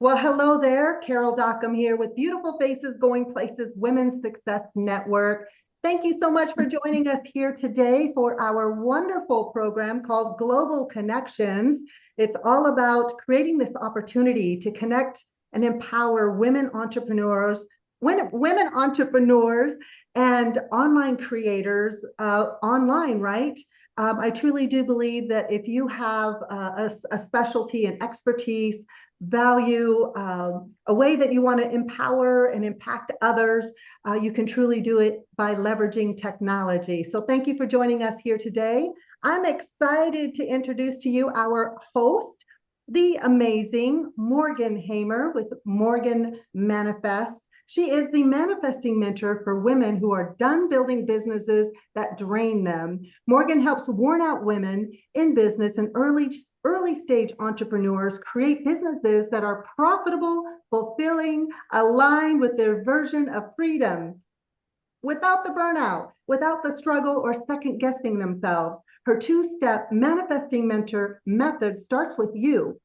Well, hello there. Carol Dockum here with Beautiful Faces Going Places Women's Success Network. Thank you so much for joining us here today for our wonderful program called Global Connections. It's all about creating this opportunity to connect and empower women entrepreneurs and online creators online, right? I truly do believe that if you have a specialty and expertise, value, a way that you want to empower and impact others, you can truly do it by leveraging technology. So thank you for joining us here today. I'm excited to introduce to you our host, the amazing Morgan Hamer with Morgan Manifest. She is the manifesting mentor for women who are done building businesses that drain them. Morgan helps worn out women in business and early stage entrepreneurs create businesses that are profitable, fulfilling, aligned with their version of freedom without the burnout, without the struggle or second guessing themselves. Her two-step manifesting mentor method starts with you,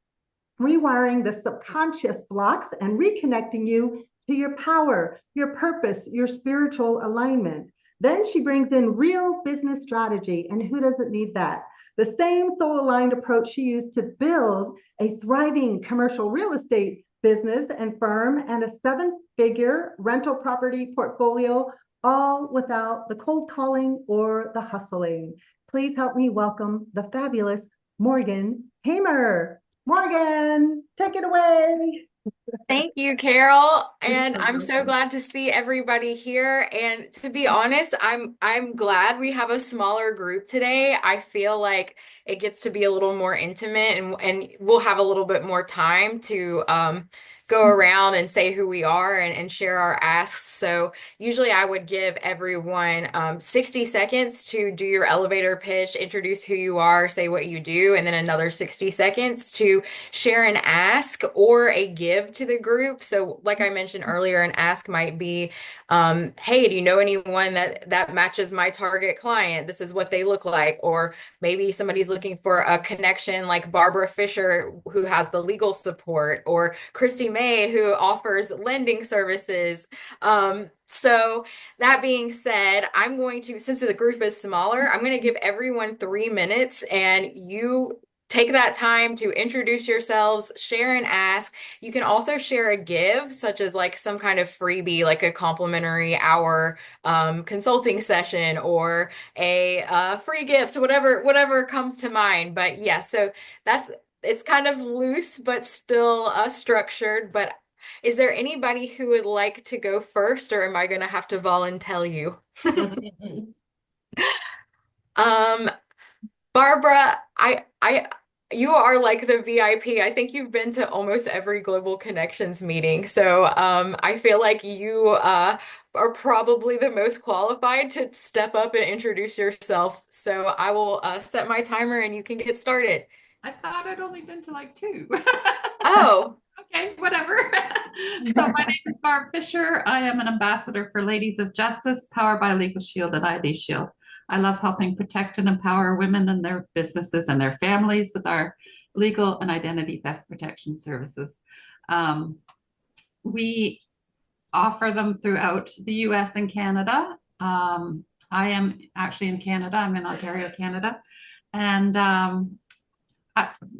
rewiring the subconscious blocks and reconnecting you to your power, your purpose, your spiritual alignment. Then she brings in real business strategy, and who doesn't need that? The same soul aligned approach she used to build a thriving commercial real estate business and firm and a seven-figure rental property portfolio, all without the cold calling or the hustling. Please help me welcome the fabulous Morgan Hamer. Morgan, take it away. Thank you, Carol. You're And so I'm so welcome. glad to see everybody here. And to be honest, I'm glad we have a smaller group today. I feel like it gets to be a little more intimate and we'll have a little bit more time to go around and say who we are and share our asks. So usually I would give everyone 60 seconds to do your elevator pitch, introduce who you are, say what you do, and then another 60 seconds to share an ask or a give to the group. So, like I mentioned earlier, an ask might be, "Hey, do you know anyone that matches my target client? This is what they look like." Or maybe somebody's looking for a connection, like Barbara Fisher, who has the legal support, or Christy May, who offers lending services. So that being said, I'm going to, since the group is smaller, I'm going to give everyone 3 minutes and you take that time to introduce yourselves, share and ask. You can also share a give, such as like some kind of freebie, like a complimentary hour consulting session or a free gift, whatever comes to mind. But yeah, so that's it's kind of loose, but still structured. But is there anybody who would like to go first, or am I going to have to volunteer you? Um, Barbara, you are like the VIP. I think you've been to almost every Global Connections meeting. So, I feel like you, are probably the most qualified to step up and introduce yourself. So I will, set my timer and you can get started. I thought I'd only been to like two. Oh, Okay, whatever. So my name is Barb Fisher. I am an ambassador for Ladies of Justice, powered by Legal Shield and ID Shield. I love helping protect and empower women and their businesses and their families with our legal and identity theft protection services. Um, we offer them throughout the US and Canada. I am actually in Canada. I'm in Ontario, Canada. And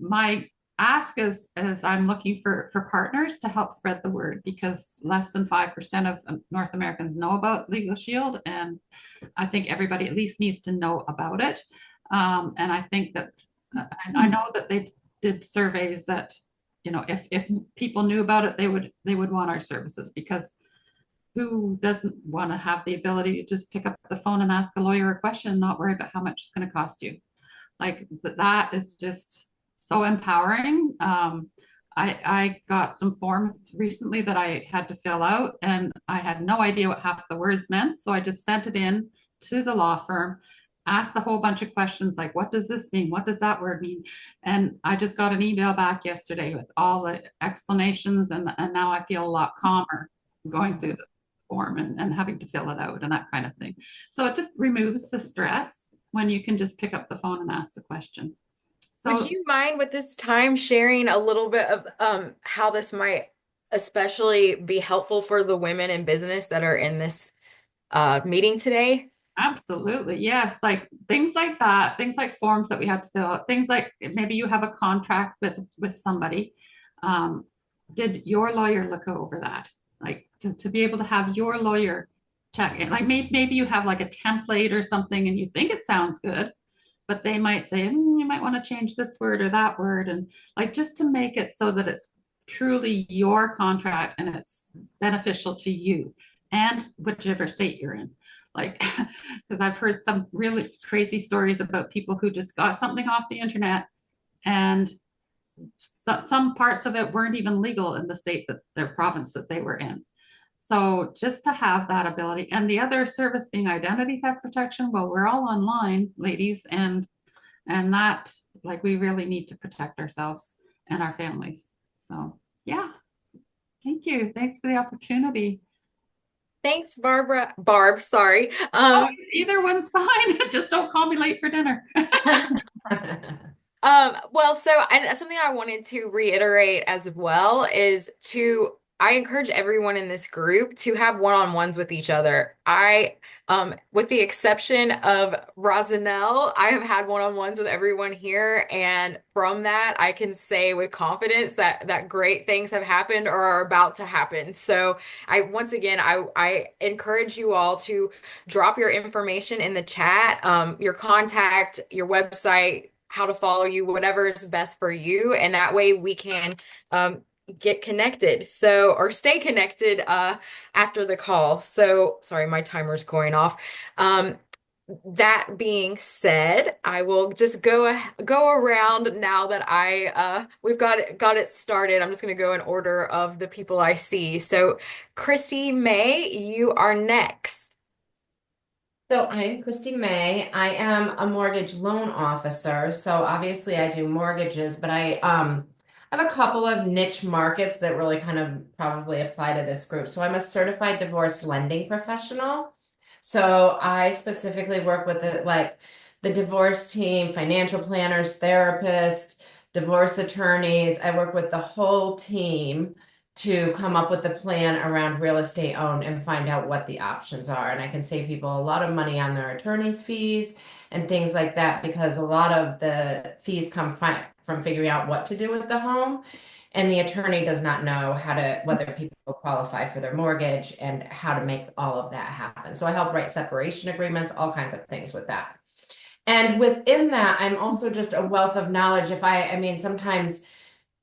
my ask is I'm looking for partners to help spread the word because less than 5% of North Americans know about Legal Shield. And I think everybody at least needs to know about it. And I think that I know that they did surveys that, if people knew about it, they would want our services because who doesn't want to have the ability to just pick up the phone and ask a lawyer a question and not worry about how much it's going to cost you? Like that is just so empowering. I got some forms recently that I had to fill out, and I had no idea what half the words meant. So I just sent it in to the law firm, asked a whole bunch of questions like, what does this mean? What does that word mean? And I just got an email back yesterday with all the explanations, and now I feel a lot calmer going through the form and having to fill it out and that kind of thing. So it just removes the stress when you can just pick up the phone and ask the question. Would So you mind with this time sharing a little bit of how this might especially be helpful for the women in business that are in this meeting today? absolutely, yes, like things like that, things like forms that we have to fill out, things like maybe you have a contract with somebody. Um, did your lawyer look over that? Like to be able to have your lawyer check it. Like maybe you have like a template or something and you think it sounds good, but they might say, you might want to change this word or that word. And like just to make it so that it's truly your contract and it's beneficial to you and whichever state you're in. Like, because I've heard some really crazy stories about people who just got something off the internet and some parts of it weren't even legal in the state that their province that they were in. So just to have that ability, and the other service being identity theft protection. Well, we're all online, ladies, and that, like, we really need to protect ourselves and our families. So yeah, thank you. Thanks for the opportunity. Thanks, Barbara. Barb, sorry. Oh, either one's fine. Just don't call me late for dinner. Well, so and something I wanted to reiterate as well is I encourage everyone in this group to have one-on-ones with each other. With the exception of Rosanelle, I have had one-on-ones with everyone here, and from that, I can say with confidence that great things have happened or are about to happen. So once again, I encourage you all to drop your information in the chat, your contact, your website, how to follow you, whatever is best for you. And that way we can get connected. So, or stay connected after the call. So, sorry, my timer's going off. That being said, I will just go around now that we've got it started. I'm just going to go in order of the people I see. So, Christy May, you are next. So I'm Christy May. I am a mortgage loan officer. So obviously I do mortgages, but I have a couple of niche markets that really kind of probably apply to this group. So I'm a certified divorce lending professional. So I specifically work with the divorce team, financial planners, therapists, divorce attorneys. I work with the whole team to come up with a plan around real estate owned and find out what the options are. And I can save people a lot of money on their attorney's fees and things like that because a lot of the fees come from figuring out what to do with the home. And the attorney does not know whether people qualify for their mortgage and how to make all of that happen. So I help write separation agreements, all kinds of things with that. And within that, I'm also just a wealth of knowledge. I mean, sometimes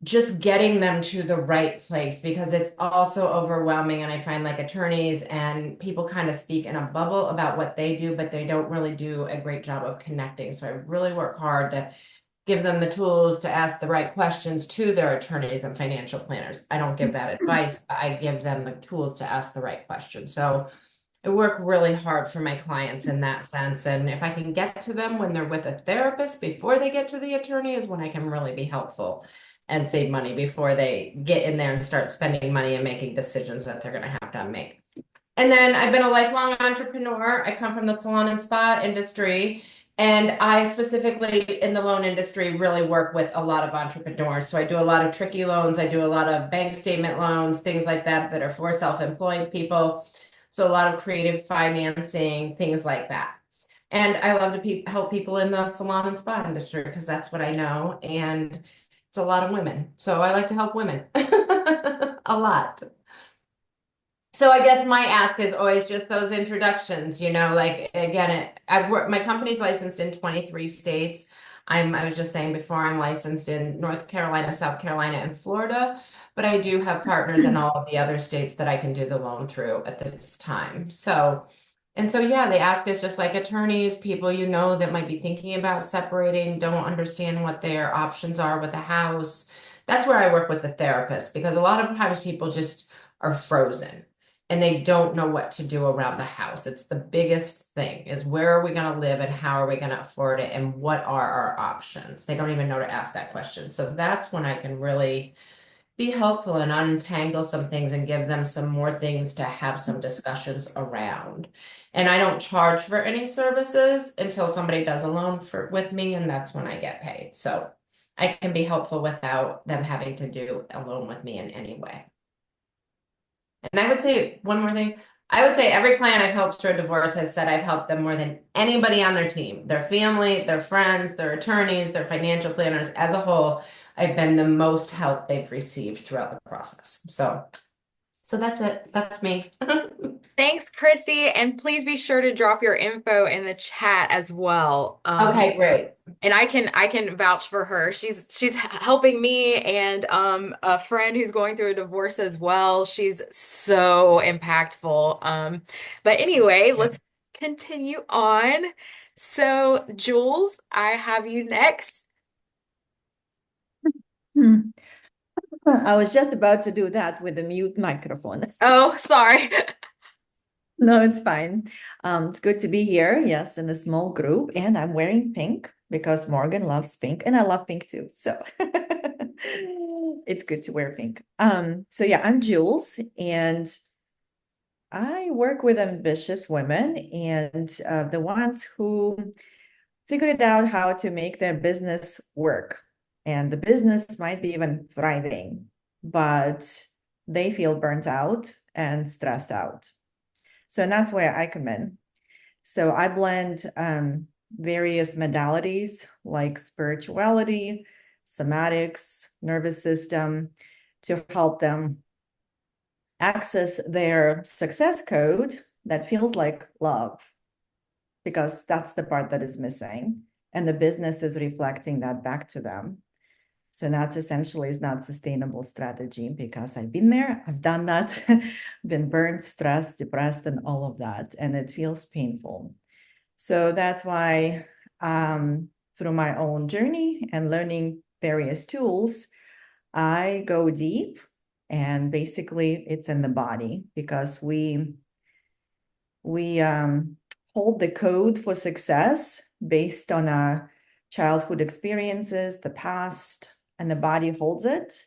just getting them to the right place because it's also overwhelming. And I find like attorneys and people kind of speak in a bubble about what they do, but they don't really do a great job of connecting. So I really work hard to give them the tools to ask the right questions to their attorneys and financial planners. I don't give that advice. I give them the tools to ask the right questions. So I work really hard for my clients in that sense. And if I can get to them when they're with a therapist before they get to the attorney is when I can really be helpful and save money before they get in there and start spending money and making decisions that they're going to have to make. And then I've been a lifelong entrepreneur. I come from the salon and spa industry. And I specifically in the loan industry really work with a lot of entrepreneurs. So I do a lot of tricky loans. I do a lot of bank statement loans, things like that that are for self-employed people. So a lot of creative financing, things like that. And I love to help people in the salon and spa industry because that's what I know. And it's a lot of women. So I like to help women a lot. So I guess my ask is always just those introductions, like again, my company's licensed in 23 states. I was just saying before I'm licensed in North Carolina, South Carolina, and Florida, but I do have partners in all of the other states that I can do the loan through at this time. So yeah, they ask us just like attorneys, people that might be thinking about separating, don't understand what their options are with a house. That's where I work with the therapist because a lot of times people just are frozen and they don't know what to do around the house. It's the biggest thing is where are we going to live and how are we going to afford it and what are our options? They don't even know to ask that question. So that's when I can really be helpful and untangle some things and give them some more things to have some discussions around. And I don't charge for any services until somebody does a loan with me, and that's when I get paid. So I can be helpful without them having to do alone with me in any way. And I would say one more thing. I would say every client I've helped through a divorce has said I've helped them more than anybody on their team, their family, their friends, their attorneys, their financial planners as a whole. I've been the most help they've received throughout the process. So that's it. That's me. Thanks, Christy, and please be sure to drop your info in the chat as well. Okay, great. And I can vouch for her. She's helping me and a friend who's going through a divorce as well. She's so impactful. But anyway, let's continue on. So, Jules, I have you next. Hmm. I was just about to do that with the mute microphone. Oh, sorry. No, it's fine. It's good to be here, yes, in a small group, and I'm wearing pink because Morgan loves pink, and I love pink too. So it's good to wear pink. So yeah, I'm Jules, and I work with ambitious women and the ones who figured out how to make their business work. And the business might be even thriving, but they feel burnt out and stressed out. So that's where I come in. So I blend various modalities like spirituality, somatics, nervous system to help them access their success code that feels like love, because that's the part that is missing. And the business is reflecting that back to them. So that's essentially is not sustainable strategy because I've been there, I've done that, been burned, stressed, depressed, and all of that. And it feels painful. So that's why through my own journey and learning various tools, I go deep, and basically it's in the body because we hold the code for success based on our childhood experiences, the past, and the body holds it.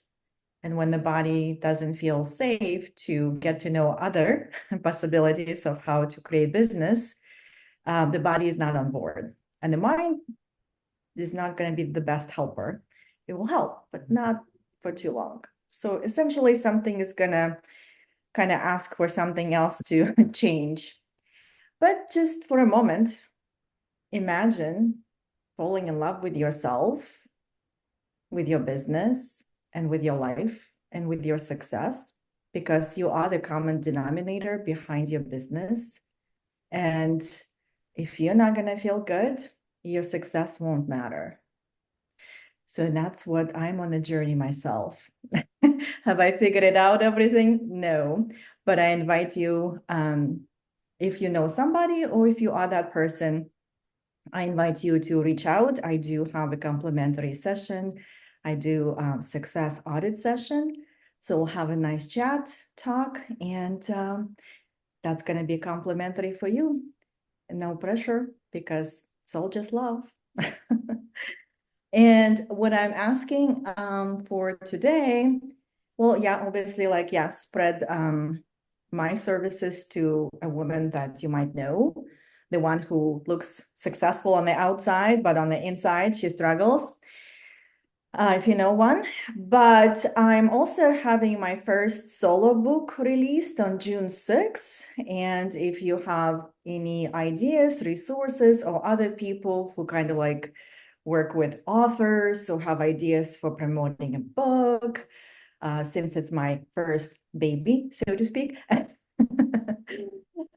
And when the body doesn't feel safe to get to know other possibilities of how to create business, the body is not on board. And the mind is not going to be the best helper. It will help, but not for too long. So essentially, something is going to kind of ask for something else to change. But just for a moment, imagine falling in love with yourself, with your business, and with your life, and with your success, because you are the common denominator behind your business. And if you're not going to feel good, your success won't matter. So that's what I'm on the journey myself. Have I figured it out, everything? No. But I invite you, if you know somebody or if you are that person, I invite you to reach out. I do have a complimentary session. I do success audit session. So we'll have a nice chat, talk, and that's going to be complimentary for you. No pressure because it's all just love. And what I'm asking for today, well, yeah, obviously, like, yeah, spread my services to a woman that you might know, the one who looks successful on the outside, but on the inside, she struggles. If you know one. But I'm also having my first solo book released on June 6th. And if you have any ideas, resources, or other people who kind of like work with authors or have ideas for promoting a book, since it's my first baby, so to speak.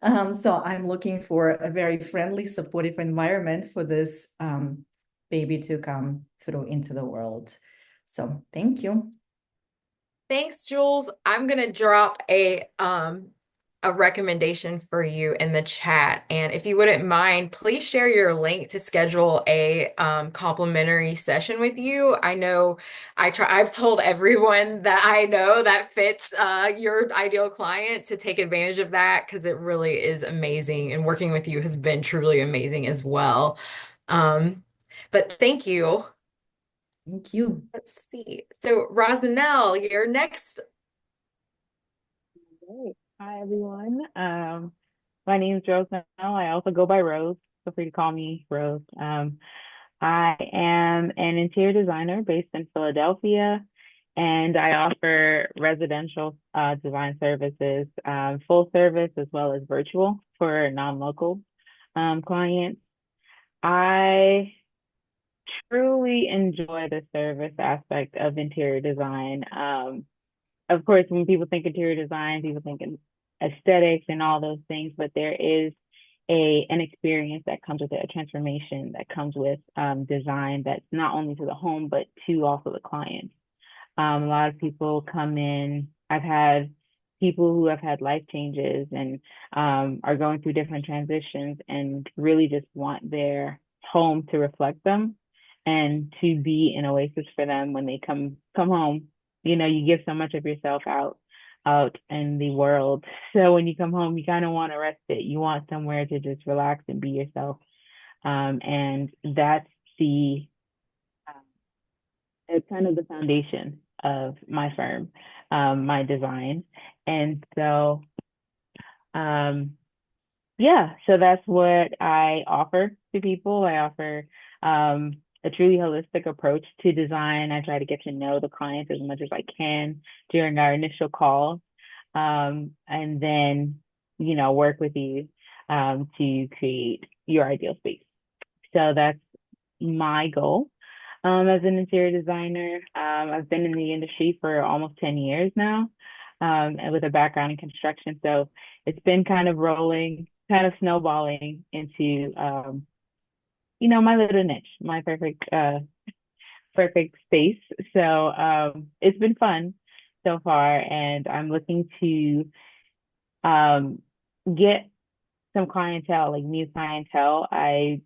So I'm looking for a very friendly, supportive environment for this baby to come through into the world. So thank you. Thanks, Jules. I'm gonna drop a recommendation for you in the chat. And if you wouldn't mind, please share your link to schedule a complimentary session with you. I know I've told everyone that I know that fits your ideal client to take advantage of that because it really is amazing. And working with you has been truly amazing as well. But thank you. Thank you. Let's see. So, Rosanelle, you're next. Great. Hi, everyone. My name is Rose now. I also go by Rose. Feel free to call me Rose. I am an interior designer based in Philadelphia, and I offer residential design services, full service as well as virtual for non-local clients. I truly enjoy the service aspect of interior design. Of course, when people think interior design, people think in aesthetics and all those things, but there is an experience that comes with it, a transformation that comes with design that's not only to the home, but to also the client. A lot of people come in. I've had people who have had life changes and are going through different transitions and really just want their home to reflect them and to be an oasis for them when they come home. You know, you give so much of yourself out in the world. So when you come home, you kind of want to rest it. You want somewhere to just relax and be yourself. And that's the it's kind of the foundation of my firm, my design. And so, yeah, so that's what I offer to people. I offer a truly holistic approach to design. I try to get to know the client as much as I can during our initial call, and then, you know, work with you to create your ideal space. So that's my goal as an interior designer. I've been in the industry for almost 10 years now, and with a background in construction. So it's been kind of rolling, kind of snowballing into, you know, my little niche, my perfect space. So it's been fun so far, and I'm looking to get some clientele, like new clientele. I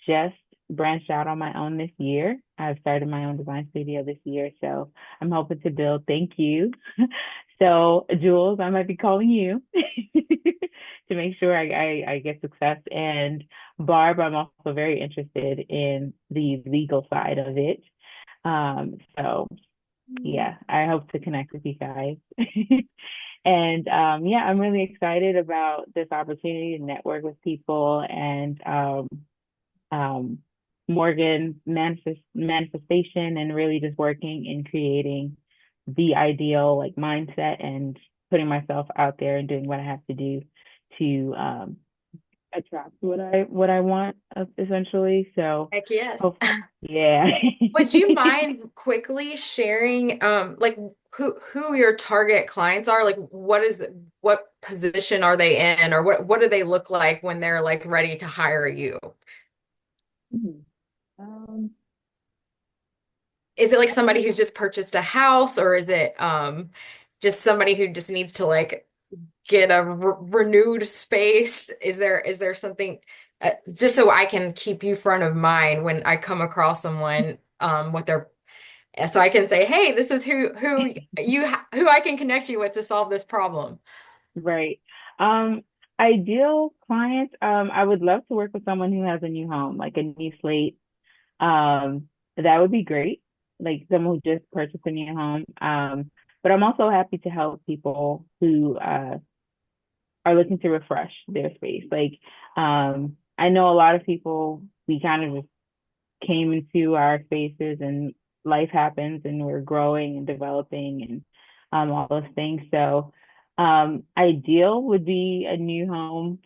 just branched out on my own this year. I've started my own design studio this year, so I'm hoping to build. Thank you. So, Jules, I might be calling you to make sure I get success. And Barb, I'm also very interested in the legal side of it. So yeah, I hope to connect with you guys. And yeah, I'm really excited about this opportunity to network with people and um, Morgan manifestation and really just working in creating the ideal like mindset and putting myself out there and doing what I have to do to attract what I want essentially. So Heck yes. yeah. Would you mind quickly sharing like who your target clients are? Like what position are they in, or what do they look like when they're like ready to hire you? Mhm. Um, Is it like somebody who's just purchased a house, or is it just somebody who just needs to like get a renewed space? Is there something just so I can keep you front of mind when I come across someone with their so I can say, hey, this is who I can connect you with to solve this problem. right. Um, Ideal clients, I would love to work with someone who has a new home, like a new slate. That would be great. Like someone who just purchased a new home. But I'm also happy to help people who are looking to refresh their space. Like, I know a lot of people, we kind of just came into our spaces and life happens and we're growing and developing and all those things. So, ideal would be a new home,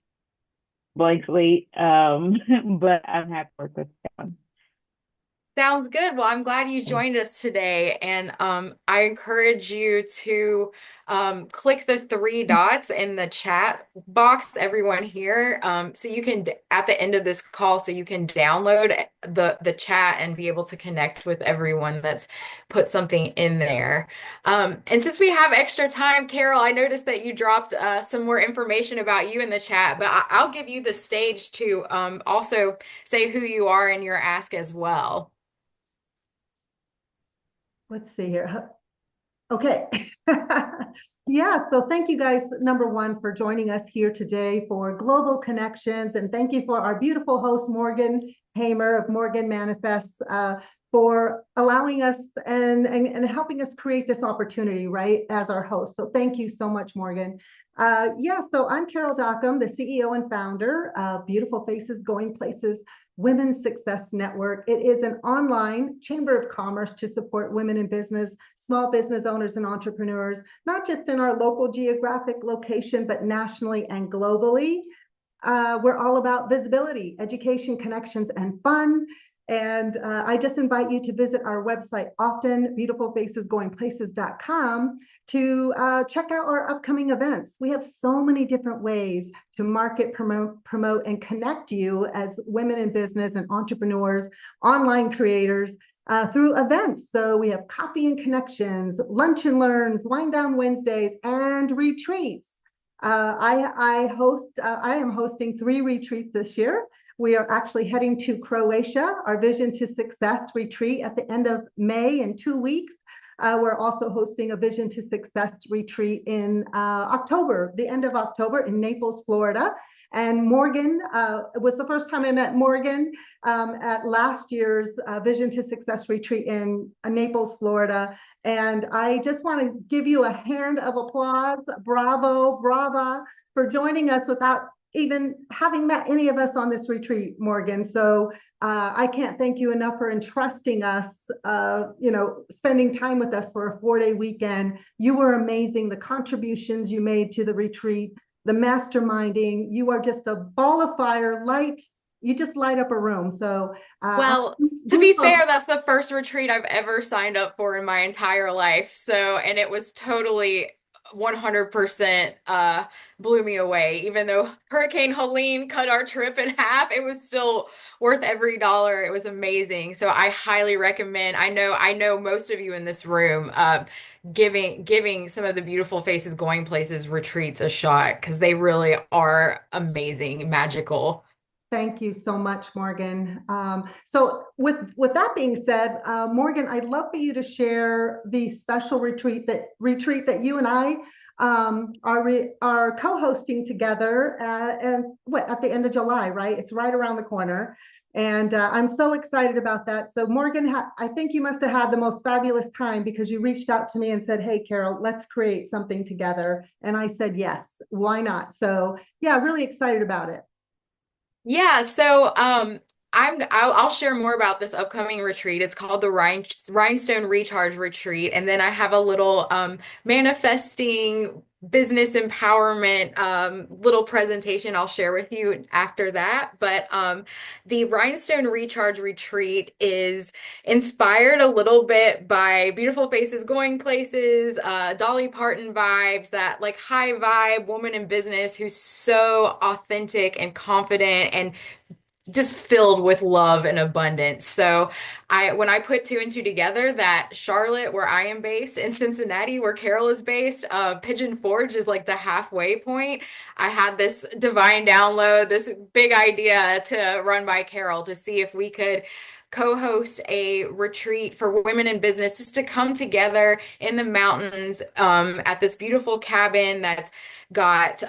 blank slate. But I'm happy to work with them. Sounds good. Well, I'm glad you joined us today, and I encourage you to click the three dots in the chat box, everyone here, so you can at the end of this call, so you can download the chat and be able to connect with everyone that's put something in there. And since we have extra time, Carol, I noticed that you dropped some more information about you in the chat, but I'll give you the stage to also say who you are in your ask as well. Let's see here. Okay. Yeah, so thank you guys, number one, for joining us here today for Global Connections. And thank you for our beautiful host, Morgan Hamer of Morgan Manifests, for allowing us and helping us create this opportunity, right, as our host. So thank you so much, Morgan. Yeah, so I'm Carol Dockum, the CEO and founder of Beautiful Faces Going Places Women's Success Network. It is an online chamber of commerce to support women in business, small business owners and entrepreneurs, not just in our local geographic location, but nationally and globally. We're all about visibility, education, connections, and fun. And I just invite you to visit our website often, beautifulfacesgoingplaces.com, to check out our upcoming events. We have so many different ways to market, promote, and connect you as women in business and entrepreneurs, online creators, through events. So we have coffee and connections, lunch and learns, wind down Wednesdays, and retreats. I am hosting 3 retreats this year. We are actually heading to Croatia, our Vision to Success retreat at the end of May in 2 weeks. We're also hosting a Vision to Success retreat in October, the end of October in Naples, Florida. And Morgan, it was the first time I met Morgan at last year's Vision to Success retreat in Naples, Florida. And I just want to give you a hand of applause. Bravo, brava, for joining us without even having met any of us on this retreat, Morgan. So I can't thank you enough for entrusting us, spending time with us for a 4-day weekend. You were amazing. The contributions you made to the retreat, the masterminding, you are just a ball of fire, light. You just light up a room. So, well, to be fair, that's the first retreat I've ever signed up for in my entire life. So, and it was totally 100% blew me away. Even though Hurricane Helene cut our trip in half, it was still worth every dollar. It was amazing. So I highly recommend. I know most of you in this room giving some of the Beautiful Faces Going Places retreats a shot, because they really are amazing, magical. Thank you so much, Morgan. So with that being said, Morgan, I'd love for you to share the special retreat that you and I are co-hosting together at the end of July, right? It's right around the corner. And I'm so excited about that. So Morgan, I think you must have had the most fabulous time, because you reached out to me and said, hey, Carol, let's create something together. And I said, yes, why not? So yeah, really excited about it. Yeah, so I'll share more about this upcoming retreat. It's called the Rhinestone Recharge Retreat, and then I have a little manifesting business empowerment little presentation I'll share with you after that. But the Rhinestone Recharge Retreat is inspired a little bit by Beautiful Faces Going Places, Dolly Parton vibes, that like high vibe woman in business who's so authentic and confident and just filled with love and abundance. So when I put 2 and 2 together, that Charlotte, where I am based, and Cincinnati, where Carol is based, Pigeon Forge is like the halfway point. I had this divine download, this big idea to run by Carol to see if we could co-host a retreat for women in business, just to come together in the mountains at this beautiful cabin that's got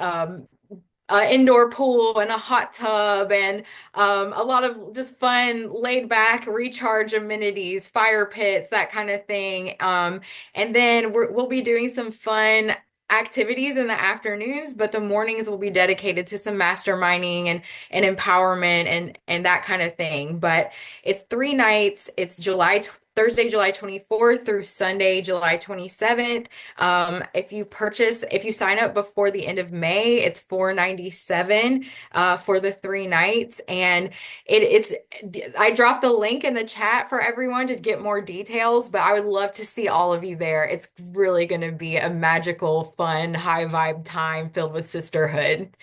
an indoor pool and a hot tub and a lot of just fun, laid back, recharge amenities, fire pits, that kind of thing. And then we'll be doing some fun activities in the afternoons, but the mornings will be dedicated to some masterminding and empowerment and that kind of thing. But it's 3 nights. It's Thursday, July 24th through Sunday, July 27th. If you sign up before the end of May, it's $497 for the 3 nights. And I dropped the link in the chat for everyone to get more details, but I would love to see all of you there. It's really going to be a magical, fun, high vibe time filled with sisterhood.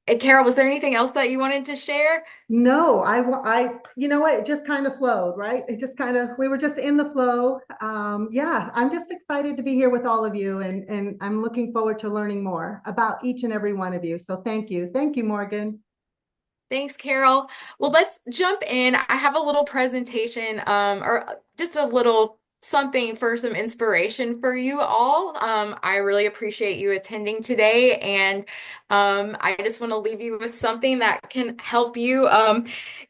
And Carol, was there anything else that you wanted to share? No, you know what? It just kind of flowed, right? We were just in the flow. Yeah, I'm just excited to be here with all of you, and I'm looking forward to learning more about each and every one of you. So thank you. Thank you, Morgan. Thanks, Carol. Well, let's jump in. I have a little presentation, or just a little something for some inspiration for you all. I really appreciate you attending today, and I just want to leave you with something that can help you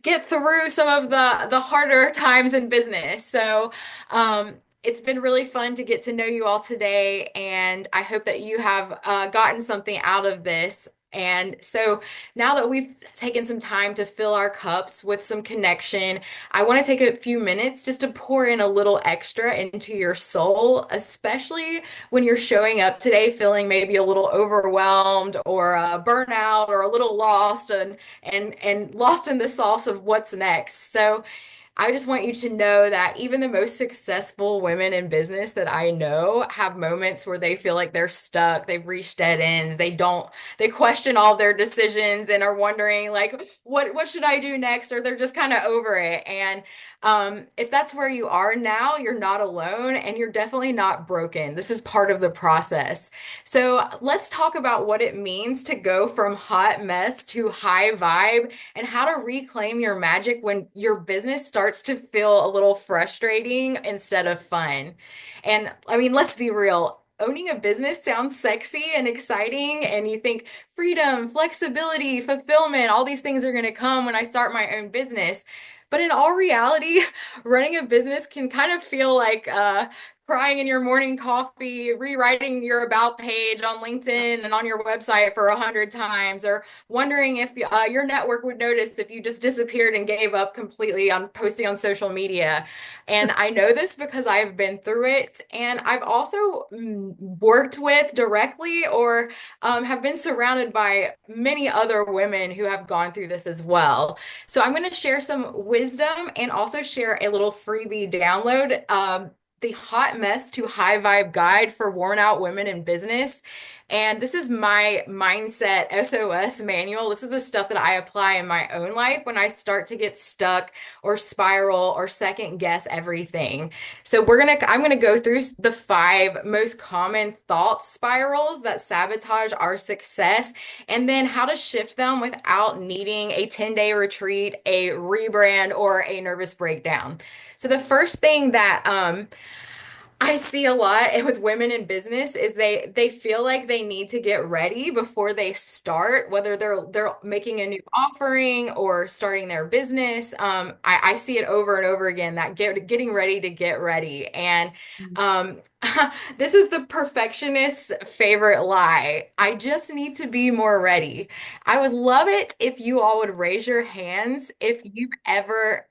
get through some of the harder times in business. So, it's been really fun to get to know you all today, and I hope that you have gotten something out of this. And so now that we've taken some time to fill our cups with some connection, I want to take a few minutes just to pour in a little extra into your soul, especially when you're showing up today feeling maybe a little overwhelmed or burnout or a little lost and lost in the sauce of what's next. So I just want you to know that even the most successful women in business that I know have moments where they feel like they're stuck, they've reached dead ends, they question all their decisions and are wondering like, what should I do next? Or they're just kind of over it. And if that's where you are now, you're not alone and you're definitely not broken. This is part of the process. So let's talk about what it means to go from hot mess to high vibe and how to reclaim your magic when your business starts to feel a little frustrating instead of fun. And I mean, let's be real. Owning a business sounds sexy and exciting, and you think freedom, flexibility, fulfillment, all these things are going to come when I start my own business. But in all reality, running a business can kind of feel like crying in your morning coffee, rewriting your about page on LinkedIn and on your website for 100 times, or wondering if your network would notice if you just disappeared and gave up completely on posting on social media. And I know this because I've been through it. And I've also worked with directly or have been surrounded by many other women who have gone through this as well. So I'm going to share some wisdom and also share a little freebie download. The Hot Mess to High Vibe Guide for Worn Out Women in Business. And this is my mindset SOS manual. This is the stuff that I apply in my own life when I start to get stuck or spiral or second guess everything. So I'm gonna go through the 5 most common thought spirals that sabotage our success and then how to shift them without needing a 10-day retreat, a rebrand, or a nervous breakdown. So the first thing that I see a lot with women in business is they feel like they need to get ready before they start, whether they're making a new offering or starting their business. I see it over and over again that getting ready to get ready. And um, this is the perfectionist's favorite lie. I just need to be more ready. I would love it if you all would raise your hands if you've ever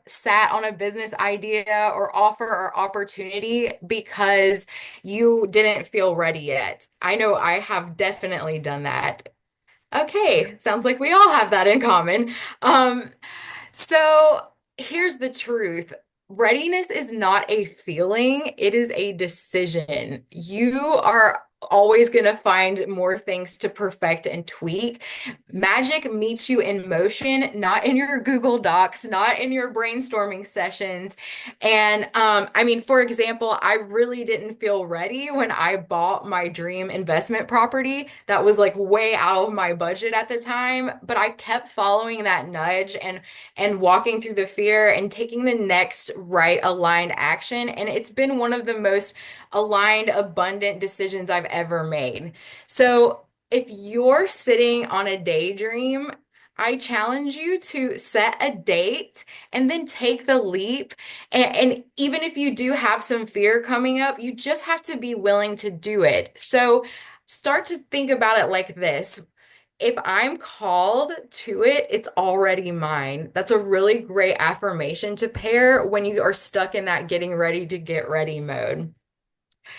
sat on a business idea or offer or opportunity because you didn't feel ready yet. I know I have definitely done that. Okay, sounds like we all have that in common. So here's the truth. Readiness is not a feeling, it is a decision. You are always going to find more things to perfect and tweak. Magic meets you in motion, not in your Google Docs, not in your brainstorming sessions. And I mean, for example, I really didn't feel ready when I bought my dream investment property. That was like way out of my budget at the time, but I kept following that nudge and walking through the fear and taking the next right aligned action. And it's been one of the most aligned, abundant decisions I've ever made. So if you're sitting on a daydream, I challenge you to set a date and then take the leap. And even if you do have some fear coming up, you just have to be willing to do it. So start to think about it like this. If I'm called to it, it's already mine. That's a really great affirmation to pair when you are stuck in that getting ready to get ready mode.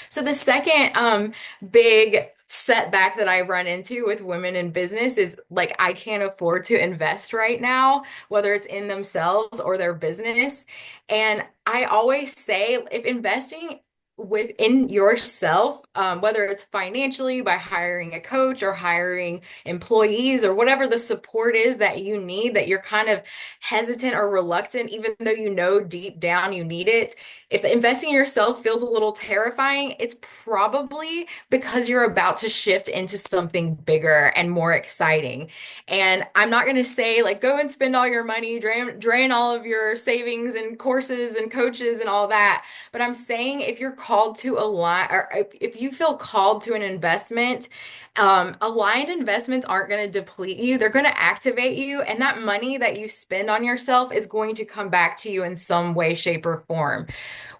So the second big setback that I run into with women in business is like I can't afford to invest right now, whether it's in themselves or their business. And I always say if investing within yourself, whether it's financially by hiring a coach or hiring employees or whatever the support is that you need, that you're kind of hesitant or reluctant, even though you know deep down you need it. If investing in yourself feels a little terrifying, it's probably because you're about to shift into something bigger and more exciting. And I'm not going to say like go and spend all your money, drain all of your savings and courses and coaches and all that. But I'm saying if you're called to align, or if you feel called to an investment, aligned investments aren't going to deplete you. They're going to activate you. And that money that you spend on yourself is going to come back to you in some way, shape, or form.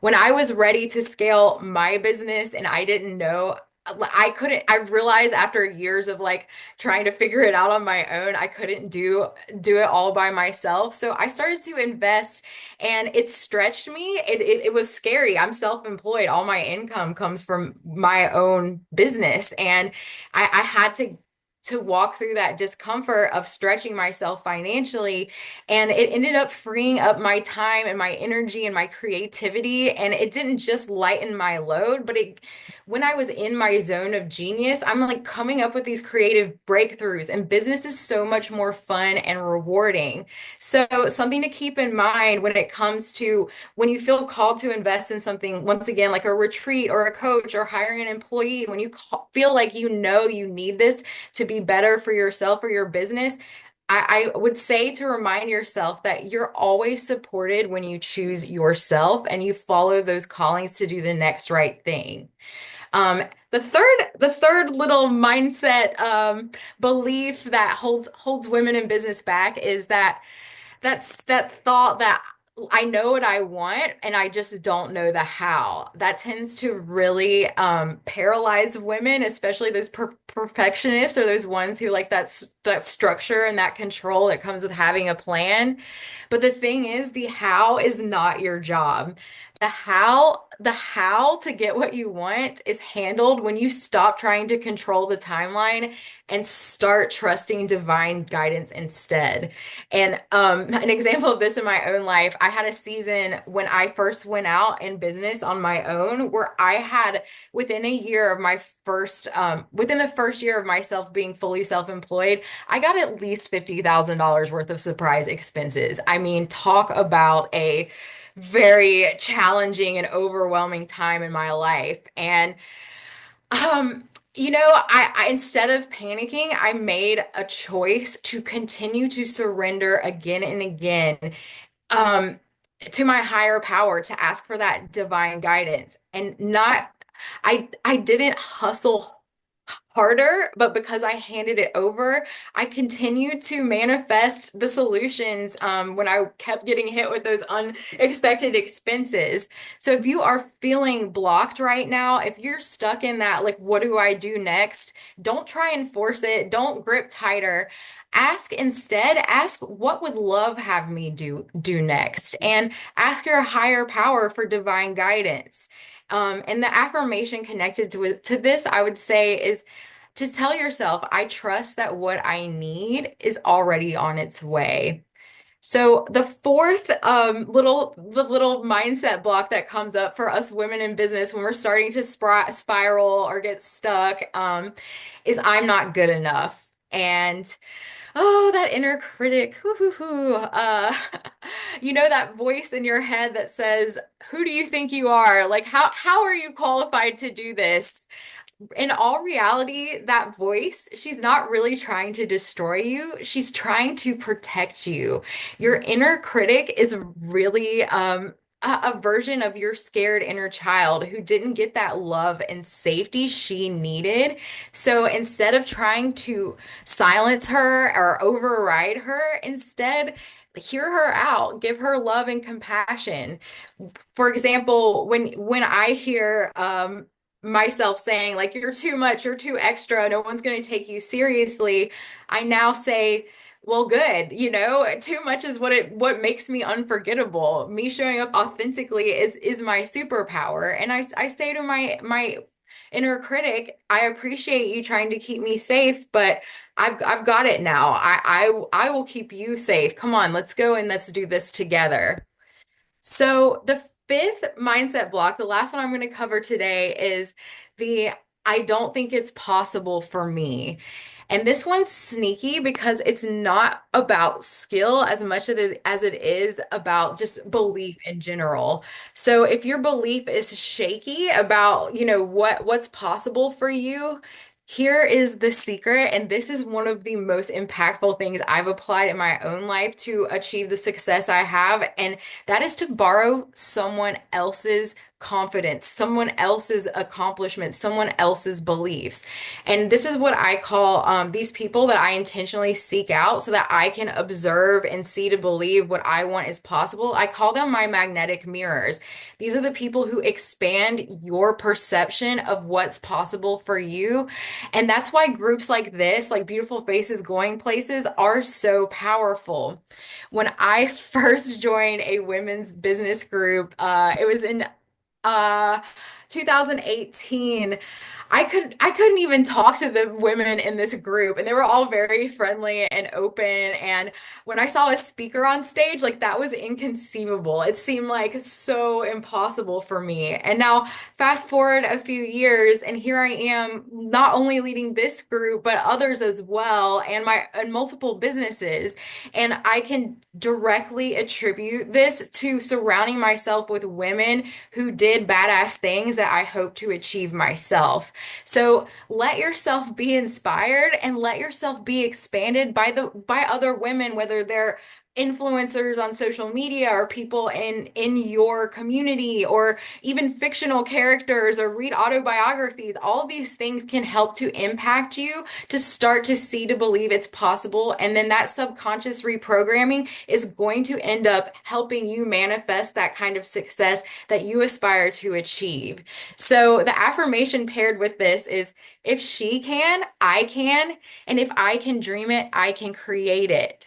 When I was ready to scale my business and I didn't know I realized after years of like trying to figure it out on my own, I couldn't do it all by myself. So I started to invest and it stretched me. It was scary. I'm self-employed. All my income comes from my own business. And I had to walk through that discomfort of stretching myself financially. And it ended up freeing up my time and my energy and my creativity. And it didn't just lighten my load, but when I was in my zone of genius, I'm like coming up with these creative breakthroughs, and business is so much more fun and rewarding. So, something to keep in mind when it comes to when you feel called to invest in something, once again, like a retreat or a coach or hiring an employee, when you feel like you know you need this to be better for yourself or your business. I would say to remind yourself that you're always supported when you choose yourself and you follow those callings to do the next right thing. Um, the third little mindset belief that holds women in business back is that's that thought that I know what I want and I just don't know the how. That tends to really paralyze women, especially those perfectionists or those ones who like that structure and that control that comes with having a plan. But the thing is, the how is not your job. The how to get what you want is handled when you stop trying to control the timeline and start trusting divine guidance instead. And an example of this in my own life, I had a season when I first went out in business on my own where I had within a year of my within the first year of myself being fully self-employed, I got at least $50,000 worth of surprise expenses. I mean, talk about a very challenging and overwhelming time in my life. And I instead of panicking, I made a choice to continue to surrender again and again, um, to my higher power to ask for that divine guidance and not, I didn't hustle harder, but because I handed it over, I continued to manifest the solutions when I kept getting hit with those unexpected expenses. So if you are feeling blocked right now, if you're stuck in that, like, what do I do next? Don't try and force it. Don't grip tighter. Ask what would love have me do next, and ask your higher power for divine guidance. And the affirmation connected to this, I would say, is just tell yourself, I trust that what I need is already on its way. So the fourth little mindset block that comes up for us women in business when we're starting to spiral or get stuck is I'm not good enough. And oh, that inner critic, that voice in your head that says, "Who do you think you are? Like, how are you qualified to do this?" In all reality, that voice, she's not really trying to destroy you. She's trying to protect you. Your inner critic is really a version of your scared inner child who didn't get that love and safety she needed. So instead of trying to silence her or override her, instead, hear her out, give her love and compassion. For example, when I hear myself saying like you're too much, you're too extra, no one's going to take you seriously, I now say, well, good, too much is what makes me unforgettable. Me showing up authentically is my superpower. And I say to my inner critic, I appreciate you trying to keep me safe, but I've got it now. I will keep you safe. Come on, let's go and let's do this together. So the fifth mindset block, the last one I'm going to cover today, is the I don't think it's possible for me. And this one's sneaky because it's not about skill as much as it is about just belief in general. So if your belief is shaky about, what's possible for you, here is the secret, and this is one of the most impactful things I've applied in my own life to achieve the success I have, and that is to borrow someone else's confidence, someone else's accomplishments, someone else's beliefs. And this is what I call these people that I intentionally seek out so that I can observe and see to believe what I want is possible. I call them my magnetic mirrors. These are the people who expand your perception of what's possible for you. And that's why groups like this, like Beautiful Faces Going Places, are so powerful. When I first joined a women's business group, it was in uh 2018. I couldn't even talk to the women in this group, and they were all very friendly and open. And when I saw a speaker on stage, like that was inconceivable. It seemed like so impossible for me. And now fast forward a few years, and here I am not only leading this group but others as well, and my and multiple businesses. And I can directly attribute this to surrounding myself with women who did badass things that I hope to achieve myself. So let yourself be inspired and let yourself be expanded by other women, whether they're influencers on social media or people in your community or even fictional characters, or read autobiographies. All of these things can help to impact you to start to see to believe it's possible, and then that subconscious reprogramming is going to end up helping you manifest that kind of success that you aspire to achieve. So the affirmation paired with this is, if she can, I can, and if I can dream it, I can create it.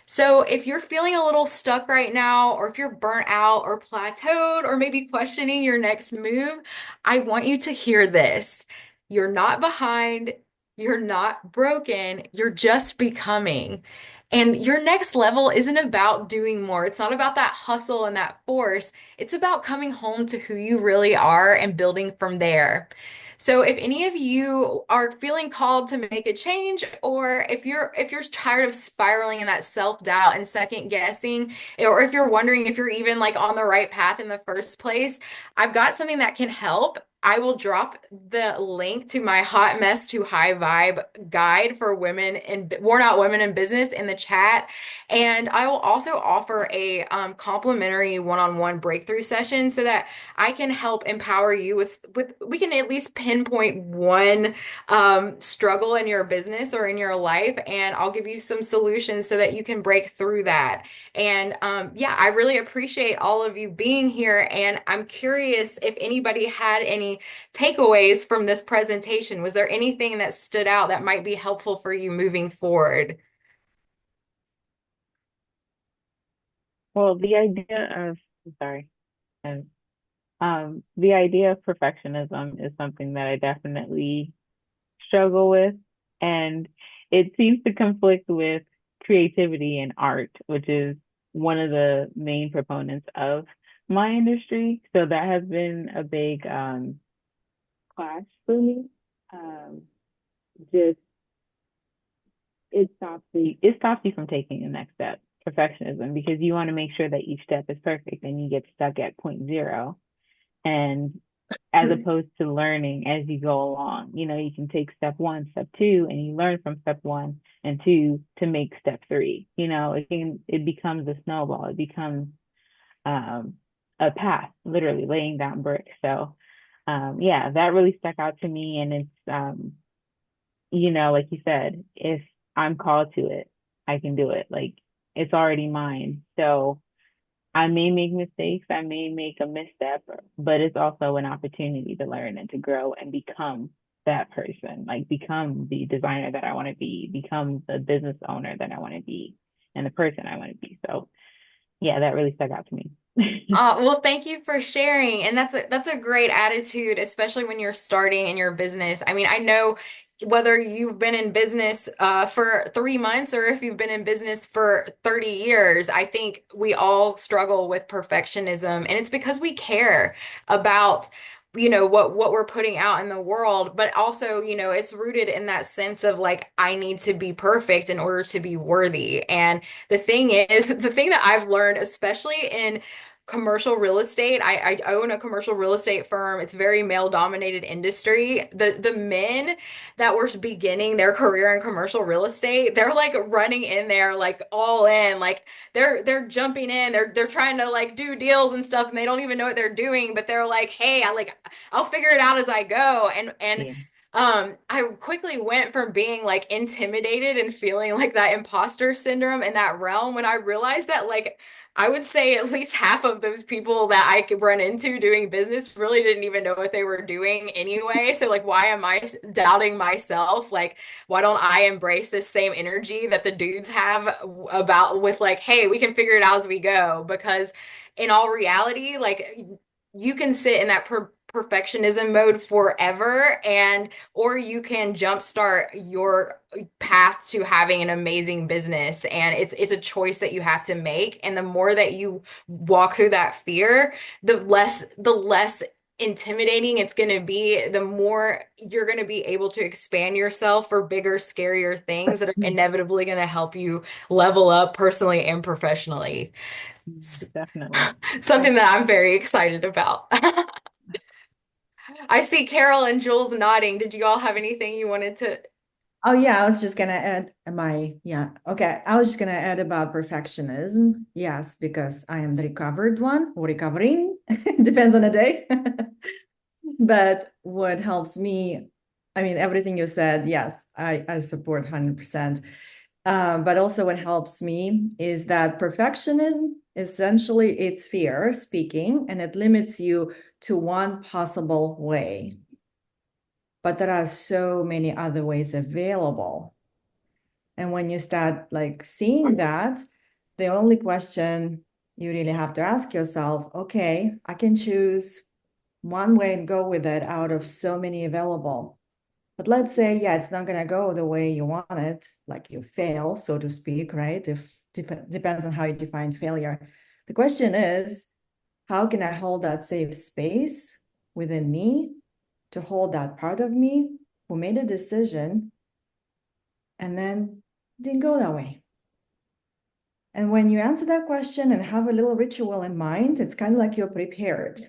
So if you're feeling a little stuck right now, or if you're burnt out or plateaued, or maybe questioning your next move, I want you to hear this. You're not behind, you're not broken, you're just becoming. And your next level isn't about doing more. It's not about that hustle and that force. It's about coming home to who you really are and building from there. So if any of you are feeling called to make a change, or if you're tired of spiraling in that self-doubt and second guessing, or if you're wondering if you're even like on the right path in the first place, I've got something that can help. I will drop the link to my Hot Mess to High Vibe guide for women and worn out women in business in the chat. And I will also offer a complimentary one-on-one breakthrough session so that I can help empower you with we can at least pinpoint one struggle in your business or in your life, and I'll give you some solutions so that you can break through that. And yeah, I really appreciate all of you being here, and I'm curious if anybody had any takeaways from this presentation. Was there anything that stood out that might be helpful for you moving forward? Well, the idea of, I'm sorry, and the idea of perfectionism is something that I definitely struggle with, and it seems to conflict with creativity and art, which is one of the main proponents of my industry. So that has been a big clash for me. Um, just it stops you from taking the next step, perfectionism, because you want to make sure that each step is perfect and you get stuck at point zero. And as opposed to learning as you go along, you can take step one, step two, and you learn from step one and two to make step three. It becomes a snowball. It becomes a path, literally laying down bricks. So yeah, that really stuck out to me. And it's like you said, if I'm called to it, I can do it. Like, it's already mine. So I may make mistakes, I may make a misstep, but it's also an opportunity to learn and to grow and become that person, like become the designer that I want to be, become the business owner that I want to be, and the person I want to be. So yeah, that really stuck out to me. Well, thank you for sharing. And that's a great attitude, especially when you're starting in your business. I mean, I know whether you've been in business for 3 months or if you've been in business for 30 years, I think we all struggle with perfectionism. And it's because we care about what we're putting out in the world, but also it's rooted in that sense of like, I need to be perfect in order to be worthy. And the thing is, the thing that I've learned, especially in commercial real estate. I own a commercial real estate firm. It's very male dominated industry. The men that were beginning their career in commercial real estate, they're like running in there like all in, like they're jumping in, they're trying to like do deals and stuff, and they don't even know what they're doing, but they're like, hey, I'll figure it out as I go. And Yeah. I quickly went from being like intimidated and feeling like that imposter syndrome in that realm when I realized that like I would say at least half of those people that I could run into doing business really didn't even know what they were doing anyway. So like, why am I doubting myself? Like, why don't I embrace this same energy that the dudes have about with like, hey, we can figure it out as we go? Because in all reality, like you can sit in that perfectionism mode forever, and or you can jumpstart your path to having an amazing business, and it's a choice that you have to make, and the more that you walk through that fear, the less intimidating it's going to be, the more you're going to be able to expand yourself for bigger, scarier things that are inevitably going to help you level up personally and professionally. Definitely. Something that I'm very excited about. I see Carol and Jules nodding. Did you all have anything you wanted to? Oh yeah, I was just gonna add yeah, okay. I was just gonna add about perfectionism. Yes, because I am the recovered one or recovering, depends on the day. But what helps me, I mean, everything you said, yes, I support 100%. But also what helps me is that perfectionism, essentially it's fear speaking, and it limits you to one possible way. But there are so many other ways available. And when you start like seeing that, the only question you really have to ask yourself, okay, I can choose one way and go with it out of so many available. But let's say, yeah, it's not going to go the way you want it, like you fail, so to speak, right? If depends on how you define failure. The question is, how can I hold that safe space within me to hold that part of me who made a decision and then didn't go that way? And when you answer that question and have a little ritual in mind, it's kind of like you're prepared.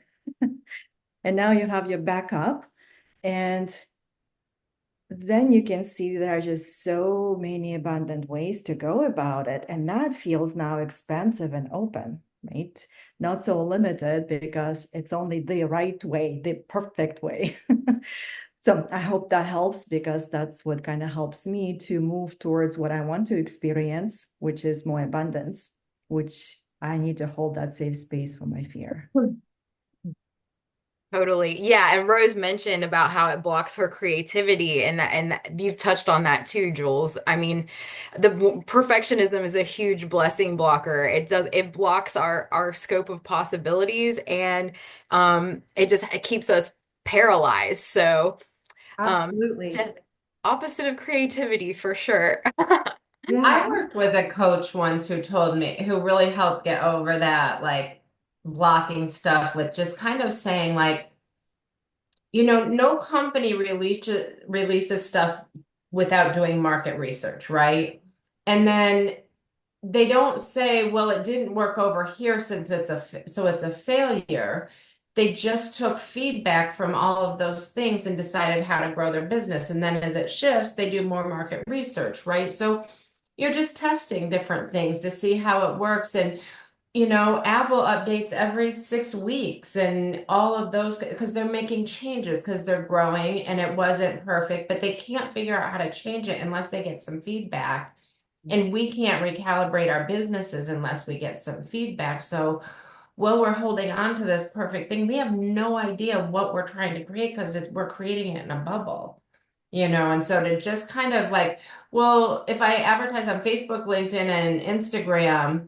And now you have your backup. And then you can see there are just so many abundant ways to go about it. And that feels now expansive and open, right? Not so limited because it's only the right way, the perfect way. So I hope that helps, because that's what kind of helps me to move towards what I want to experience, which is more abundance, which I need to hold that safe space for my fear. Totally. Yeah, and Rose mentioned about how it blocks her creativity, and you've touched on that too, Jules. I mean, the perfectionism is a huge blessing blocker. It blocks our scope of possibilities, and it keeps us paralyzed. So, um Absolutely. opposite of creativity for sure. I Yeah. worked with a coach once who told me, who really helped get over that, like blocking stuff with just kind of saying, like, no company releases stuff without doing market research, right? And then they don't say, well, it didn't work over here since it's a failure. They just took feedback from all of those things and decided how to grow their business. And then as it shifts, they do more market research, right? So you're just testing different things to see how it works. And Apple updates every 6 weeks and all of those, because they're making changes because they're growing and it wasn't perfect, but they can't figure out how to change it unless they get some feedback. And we can't recalibrate our businesses unless we get some feedback. So while we're holding on to this perfect thing, we have no idea what we're trying to create because we're creating it in a bubble. And so to just kind of like, well, if I advertise on Facebook, LinkedIn, and Instagram,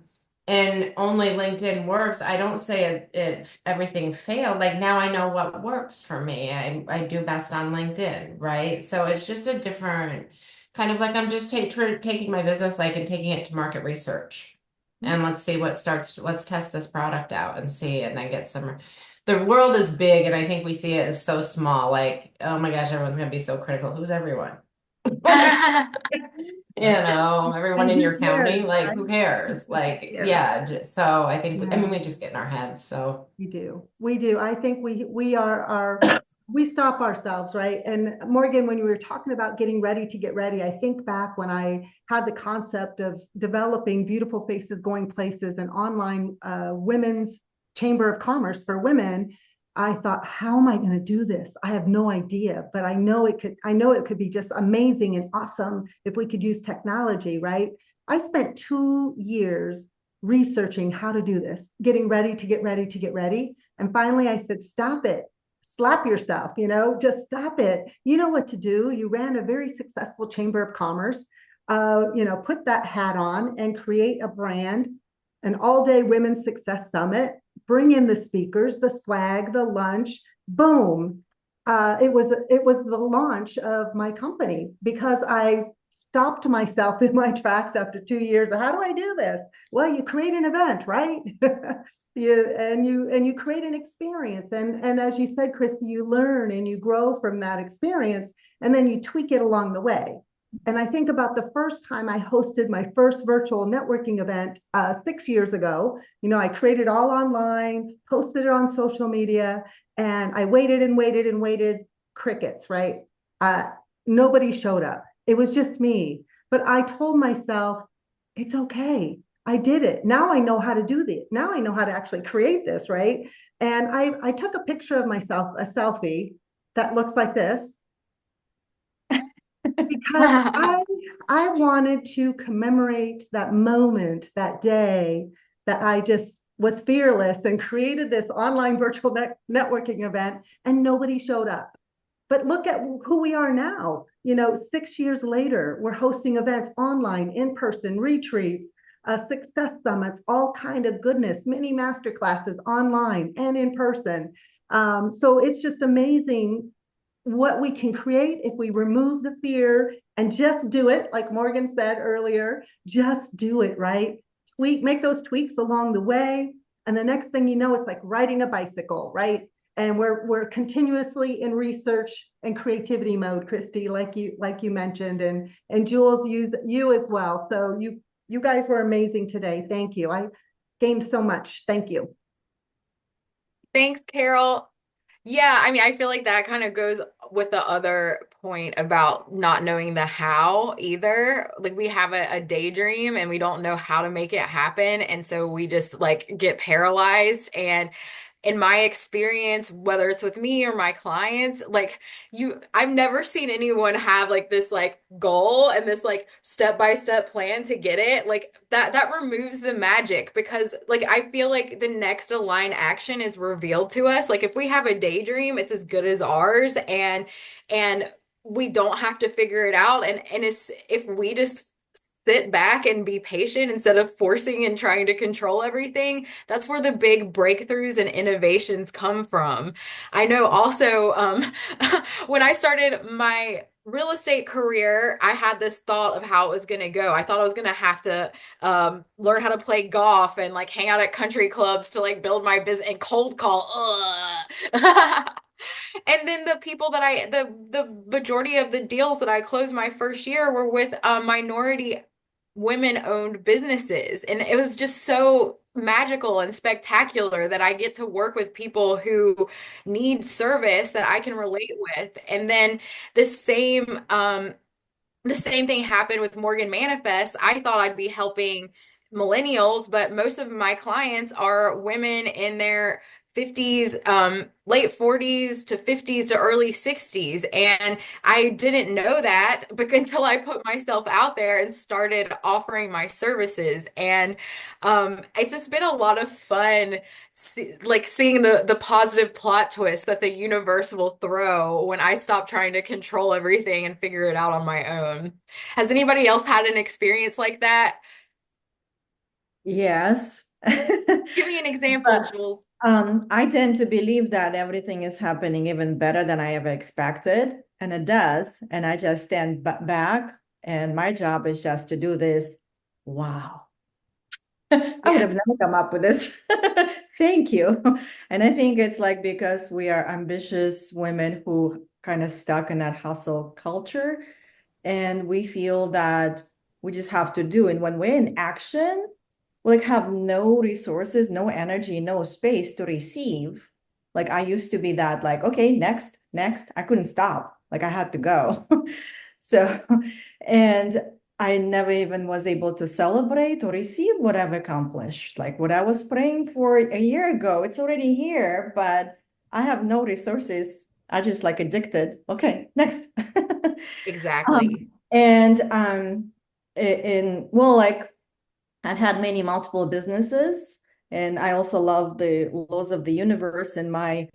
and only LinkedIn works, I don't say it everything failed. Like now I know what works for me. I do best on LinkedIn, right? So it's just a different kind of like I'm just taking my business like and taking it to market research. And let's see let's test this product out and see, and then get some. The world is big, and I think we see it as so small. Like, oh my gosh, everyone's gonna be so critical. Who's everyone? You know, everyone And in who your county, cares, like, right? who cares? Like, Yeah. yeah, so I think, I mean, Yeah. we just get in our heads, so. We do. We do. I think we are we stop ourselves, right? And Morgan, when you were talking about getting ready to get ready, I think back when I had the concept of developing Beautiful Faces Going Places, an online women's chamber of commerce for women. I thought, how am I going to do this? I have no idea, but I know it could be just amazing and awesome if we could use technology, right? I spent 2 years researching how to do this, getting ready to get ready to get ready. And finally, I said, stop it, slap yourself, just stop it. You know what to do. You ran a very successful chamber of commerce, put that hat on and create a brand, an all day women's success summit, bring in the speakers, the swag, the lunch, boom. It was the launch of my company because I stopped myself in my tracks after 2 years. How do I do this? Well, you create an event, right? you create an experience, and as you said, Christy, you learn and you grow from that experience, and then you tweak it along the way. And I think about the first time I hosted my first virtual networking event 6 years ago. I created all online, posted it on social media, and I waited and waited and waited. Crickets, right? Uh, Nobody showed up. It was just me. But I told myself, it's okay. I did it. Now I know how to do this. Now I know how to actually create this, right? And I took a picture of myself, a selfie that looks like this, because I wanted to commemorate that moment, that day that I just was fearless and created this online virtual networking event and nobody showed up. But look at who we are now. 6 years later, we're hosting events online, in person, retreats, success summits, all kind of goodness, mini master classes online and in person. So it's just amazing what we can create if we remove the fear and just do it. Like Morgan said earlier, just do it, right? Make those tweaks along the way. And the next thing you know, it's like riding a bicycle, right? And we're continuously in research and creativity mode, Christy, like you mentioned, and Jules, you as well. So you guys were amazing today. Thank you. I gained so much. Thank you. Thanks, Carol. Yeah, I mean, I feel like that kind of goes with the other point about not knowing the how either. Like we have a daydream and we don't know how to make it happen. And so we just like get paralyzed. And in my experience, whether it's with me or my clients, like I've never seen anyone have like this like goal and this like step-by-step plan to get it. Like that removes the magic because like I feel like the next aligned action is revealed to us. Like if we have a daydream, it's as good as ours and we don't have to figure it out. And it's if we just sit back and be patient instead of forcing and trying to control everything. That's where the big breakthroughs and innovations come from. I know also when I started my real estate career, I had this thought of how it was going to go. I thought I was going to have to learn how to play golf and like hang out at country clubs to like build my business and cold call. And then the people that the majority of the deals that I closed my first year were with minority women-owned businesses. And it was just so magical and spectacular that I get to work with people who need service that I can relate with. And then the same the same thing happened with Morgan Manifest. I thought I'd be helping millennials, but most of my clients are women in their 50s, late 40s to 50s to early 60s. And I didn't know that until I put myself out there and started offering my services. And it's just been a lot of fun like seeing the positive plot twist that the universe will throw when I stop trying to control everything and figure it out on my own. Has anybody else had an experience like that? Yes. Give me an example, But Jules. I tend to believe that everything is happening even better than I ever expected, and it does. And I just stand back, and my job is just to do this. Wow. I would have Yes. never come up with this. Thank you. And I think it's like because we are ambitious women who kind of stuck in that hustle culture, and we feel that we just have to do. And when we're in action, we like have no resources, no energy, no space to receive. Like I used to be that, like, okay, next, next. I couldn't stop. Like I had to go. So, and I never even was able to celebrate or receive what I've accomplished. Like what I was praying for a year ago, it's already here, but I have no resources. I just like addicted. Okay, next. Exactly. And in well, like I've had many multiple businesses, and I also love the laws of the universe. And my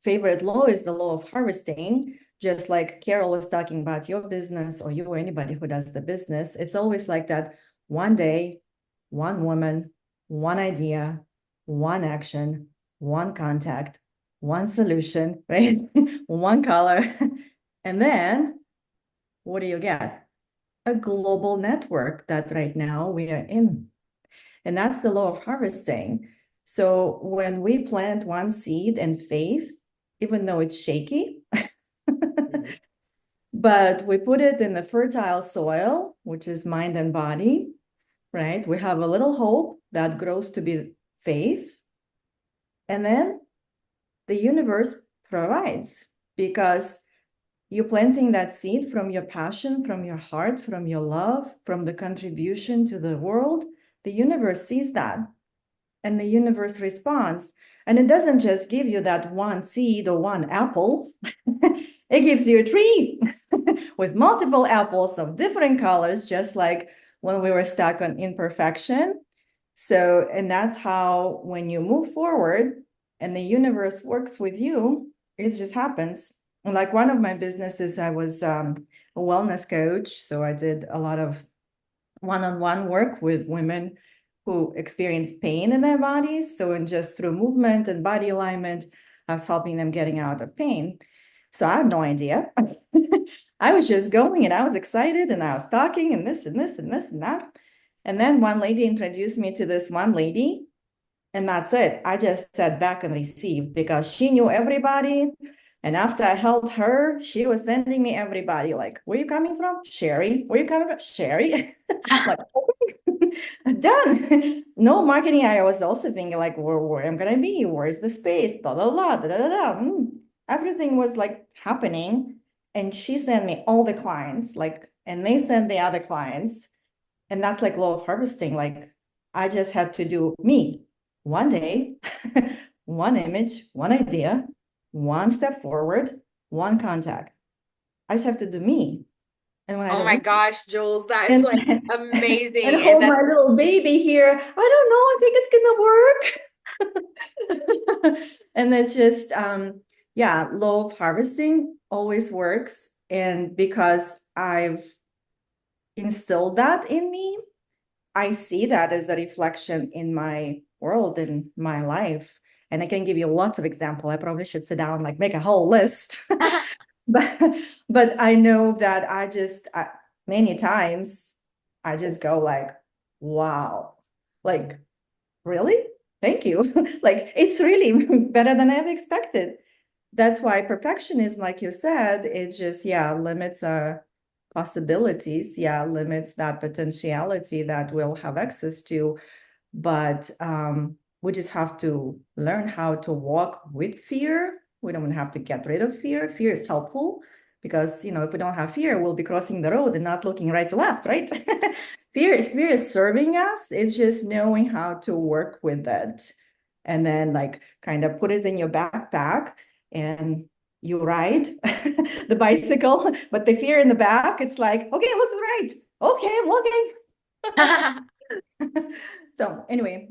favorite law is the law of harvesting. Just like Carol was talking about your business, or you or anybody who does the business, it's always like that. One day, one woman, one idea, one action, one contact, one solution, right? One color. And then what do you get? A global network that right now we are in. And that's the law of harvesting. So when we plant one seed in faith, even though it's shaky, but we put it in the fertile soil, which is mind and body, right? We have a little hope that grows to be faith. And then the universe provides, because you're planting that seed from your passion, from your heart, from your love, from the contribution to the world. The universe sees that, and the universe responds. And it doesn't just give you that one seed or one apple, it gives you a tree with multiple apples of different colors, just like when we were stuck on imperfection. So, and that's how when you move forward and the universe works with you, it just happens. Like one of my businesses, I was a wellness coach. So I did a lot of one-on-one work with women who experience pain in their bodies. So, and just through movement and body alignment, I was helping them getting out of pain. So I had no idea. I was just going and I was excited and I was talking and this and this and this and that. And then one lady introduced me to this one lady, and that's it. I just sat back and received because she knew everybody. And after I helped her, she was sending me everybody like, where you coming from? Sherry. Where you coming from? Sherry. Like, okay, done. No marketing. I was also thinking like, where I'm going to be? Where's the space? Blah, blah, blah, da, da, da. Everything was like happening. And she sent me all the clients, like, and they sent the other clients. And that's like law of harvesting. Like, I just had to do me one day, one image, one idea, one step forward, one contact. I just have to do me. And when I Oh do my me, gosh, Jules, that is and, like and amazing. And hold that my little baby here, I don't know, I think it's gonna work. And it's just, yeah, law of harvesting always works. And because I've instilled that in me, I see that as a reflection in my world, in my life. And I can give you lots of examples. I probably should sit down, like make a whole list. but but I know that many times I just go like, wow, like really? Thank you. Like it's really better than I've expected. That's why perfectionism, like you said, it just, yeah, limits our possibilities, yeah, limits that potentiality that we'll have access to. But we just have to learn how to walk with fear. We don't have to get rid of fear. Fear is helpful because, you know, if we don't have fear, we'll be crossing the road and not looking right to left, right? Fear is serving us. It's just knowing how to work with it. And then like kind of put it in your backpack and you ride the bicycle, but the fear in the back, it's like, okay, look to the right. Okay, I'm looking. So anyway,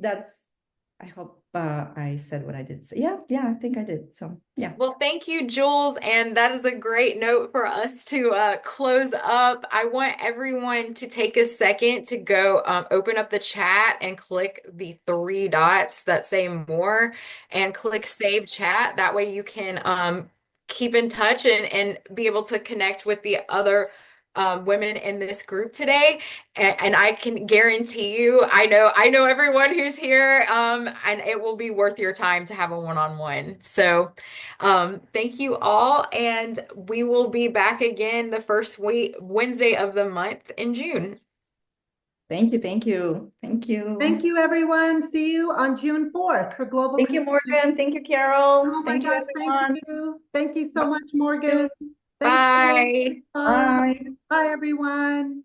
I hope I said what I did say. Yeah, I think I did. So yeah. Well, thank you, Jules. And that is a great note for us to close up. I want everyone to take a second to go open up the chat and click the three dots that say more and click save chat. That way you can keep in touch and be able to connect with the other women in this group today, and I can guarantee you, I know everyone who's here, and it will be worth your time to have a one-on-one. So, thank you all, and we will be back again the first week Wednesday of the month in June. Thank you. Thank you. Thank you. Thank you, everyone. See you on June 4th for Global Thank you, Connection. Morgan. Thank you, Carol. Oh my Thank you, gosh, everyone. thank you. Thank you so much, Morgan. Thank you. Bye. Bye. Bye. Bye, everyone.